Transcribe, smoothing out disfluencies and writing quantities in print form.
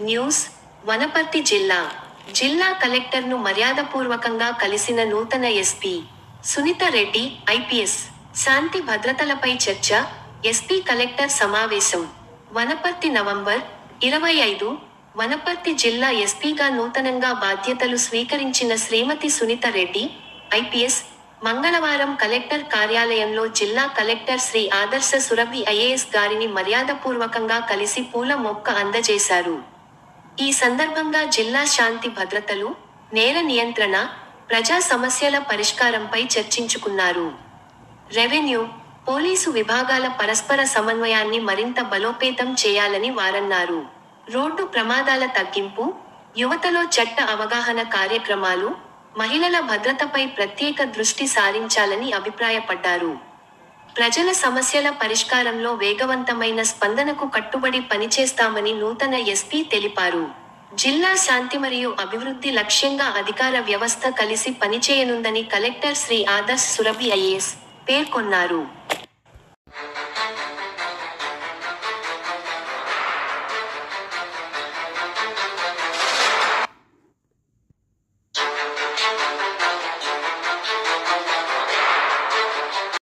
News Wanaparthy జిల్లా కలెక్టర్ను మర్యాదపూర్వకంగా కలిసిన నూతన ఎస్పీ సునీత రెడ్డి ఐపీఎస్. శాంతి భద్రతలపై చర్చ, ఎస్పీ కలెక్టర్ సమావేశం. వనపర్తి నవంబర్ 25. వనపర్తి జిల్లా ఎస్పీగా నూతనంగా బాధ్యతలు స్వీకరించిన శ్రీమతి సునీత రెడ్డి ఐపీఎస్ మంగళవారం కలెక్టర్ కార్యాలయంలో జిల్లా కలెక్టర్ శ్రీ ఆదర్శ సురభి ఐఏఎస్ గారిని మర్యాదపూర్వకంగా కలిసి పూల మొక్క అందజేశారు. ఈ సందర్భంగా జిల్లా శాంతి భద్రతలు, నేర నియంత్రణ, ప్రజా సమస్యల పరిష్కారంపై చర్చించుకున్నారు. రెవెన్యూ, పోలీసు విభాగాల పరస్పర సమన్వయాన్ని మరింత బలోపేతం చేయాలని వారన్నారు. రోడ్డు ప్రమాదాల తగ్గింపు, యువతలో చట్ట అవగాహన కార్యక్రమాలు, మహిళల భద్రతపై ప్రత్యేక దృష్టి సారించాలని అభిప్రాయపడ్డారు. ప్రజల సమస్యల పరిష్కారంలో వేగవంతమైన స్పందనకు కట్టుబడి పనిచేస్తామని నూతన ఎస్పీ తెలిపారు. జిల్లా శాంతి మరియు అభివృద్ధి లక్ష్యంగా అధికార వ్యవస్థ కలిసి పనిచేయనుందని కలెక్టర్ శ్రీ ఆదర్శ్ సురభి ఐఏఎస్ పేర్కొన్నారు.